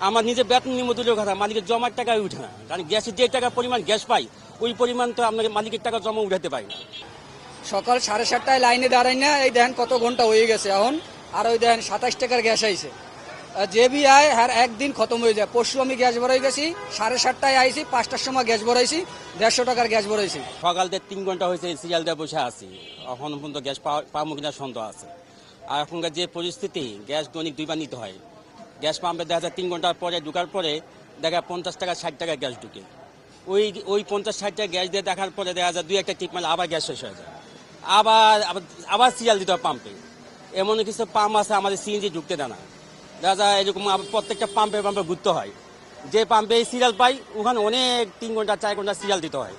আমার নিজে বেতন নিম্ন দূরের কথা, মালিকের জমার টাকায় উঠে না। কারণ গ্যাসের যে টাকা পরিমাণ গ্যাস পাই, ওই পরিমাণ তো আপনাকে মালিকের টাকা জমা উঠাতে পারি না। সকাল 7:30টায় লাইনে দাঁড়াই না, এই দেখেন কত ঘন্টা হয়ে গেছে এখন। আর ওই দেখেন 27 টাকার গ্যাস আইছে। যে বি আয় হ্যাঁ একদিন খতম হয়ে যায়। পরশু আমি গ্যাস ভরাই গেছি, 7:30টায় আইছি, 5টার সময় গ্যাস ভরাইছি, 150 টাকার গ্যাস ভরাইছি। সকাল থেকে 3 ঘন্টা হয়েছে সিরিয়াল দিয়ে বসে আছি, এখন পর্যন্ত গ্যাস পাবো কিনা সন্দেহ আছে। আর এখনকার যে পরিস্থিতি, গ্যাস দৈনিক 2বার নিতে হয়। গ্যাস পাম্পে দেখা যায় 3 ঘন্টার পরে ঢুকার পরে দেখা 50 টাকা 60 টাকা গ্যাস ঢুকে। ওই 50-60 টাকা গ্যাস দিয়ে দেখার পরে দেখা যায় 2-1টা টিপ মারলে আবার গ্যাস শেষ হয়ে যায়। আবার সিরিয়াল দিতে হয় পাম্পে। এমন কিছু পাম্প আছে আমাদের সিএনজি ঢুকতে দেয় না। দেখা যায় এরকম প্রত্যেকটা পাম্পে ঘুরতে হয়। যে পাম্পে সিরিয়াল পাই ওখানে অনেক 3 ঘন্টা 4 ঘন্টা সিরিয়াল দিতে হয়।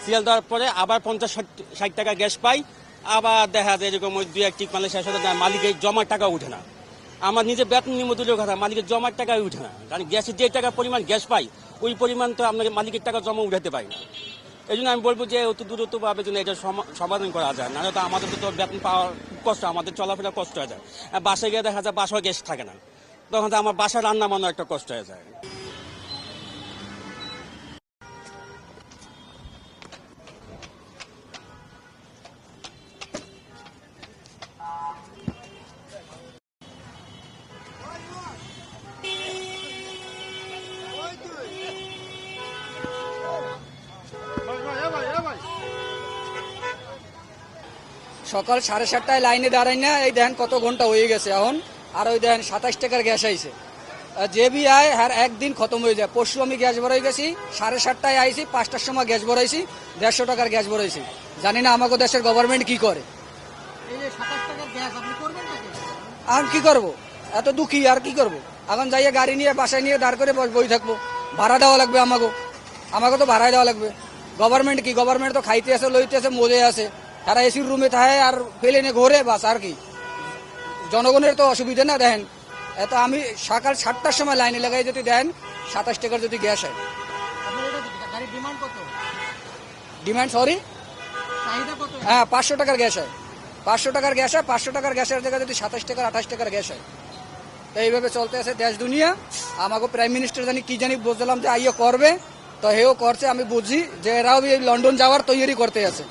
সিরিয়াল দেওয়ার পরে আবার 50-60 টাকা গ্যাস পাই, আবার দেখা যায় এরকম ওই 2-1 টিপ মারলে শেষ হতে দেয়, মালিকের জমার টাকা উঠে না। আমার নিজে বেতন নিম্ন দূরের কথা, মালিকের জমার টাকায় উঠে না। কারণ গ্যাসের যে টাকা পরিমাণ গ্যাস পাই, ওই পরিমাণ তো আপনাকে মালিকের টাকা জমা উঠাতে পারি না। এই জন্য আমি বলবো যে অতি দ্রুতভাবে যেন এটা সমাধান করা যায়, না তো আমাদের তো বেতন পাওয়ার খুব কষ্ট, আমাদের চলাফেরা কষ্ট হয়ে যায়। বাসায় গিয়ে দেখা যায় বাসায় গ্যাস থাকে না, তখন তো আমার বাসায় রান্না বান্না একটা কষ্ট হয়ে যায়। সকাল 7:30টায় লাইনে দাঁড়াই না, এই দেখেন কত ঘন্টা হয়ে গেছে এখন। আর ওই দেখেন 27 টাকার গ্যাস আইছে। যে বি আয় হ্যাঁ একদিন খতম হয়ে যায়। পরশু আমি গ্যাস ভরাই গেছি, 7:30টায় আইছি, 5টার সময় গ্যাস ভরাইছি, 150 টাকার গ্যাস ভরাইছি। জানি না আমাকে দেশের গভর্নমেন্ট কি করে। এখন কি করব, এত দুঃখী আর কি করব। এখন যাইয়া গাড়ি নিয়ে বাসায় নিয়ে দাঁড় করে বই থাকবো। ভাড়া দেওয়া লাগবে আমাকে তো ভাড়ায় দেওয়া লাগবে। গভর্নমেন্ট কি, গভর্নমেন্ট তো খাইতে আছে, লইতে আছে, মজে আছে। তারা এসির রুমে থাকে আর প্লেনে ঘোরে, বাস আর কি। জনগণের তো অসুবিধা না। দেখেন এত আমি সকাল 7টার সময় লাইনে লাগাই যদি দেন 27 টাকার যদি গ্যাস হয়, ডিমান্ড সরি হ্যাঁ 500 টাকার গ্যাস হয়, 500 টাকার গ্যাস হয়। 500 টাকার গ্যাসের জায়গায় যদি 27 টাকার 28 টাকার গ্যাস হয়, তো এইভাবে চলতে আছে দেশ দুনিয়া। আমাকে প্রাইম মিনিস্টার জানি কি জানি বুঝলাম যে আইও করবে, তো হেও করছে। আমি বুঝি যে এরাও লন্ডন যাওয়ার তৈরি করতে আছে।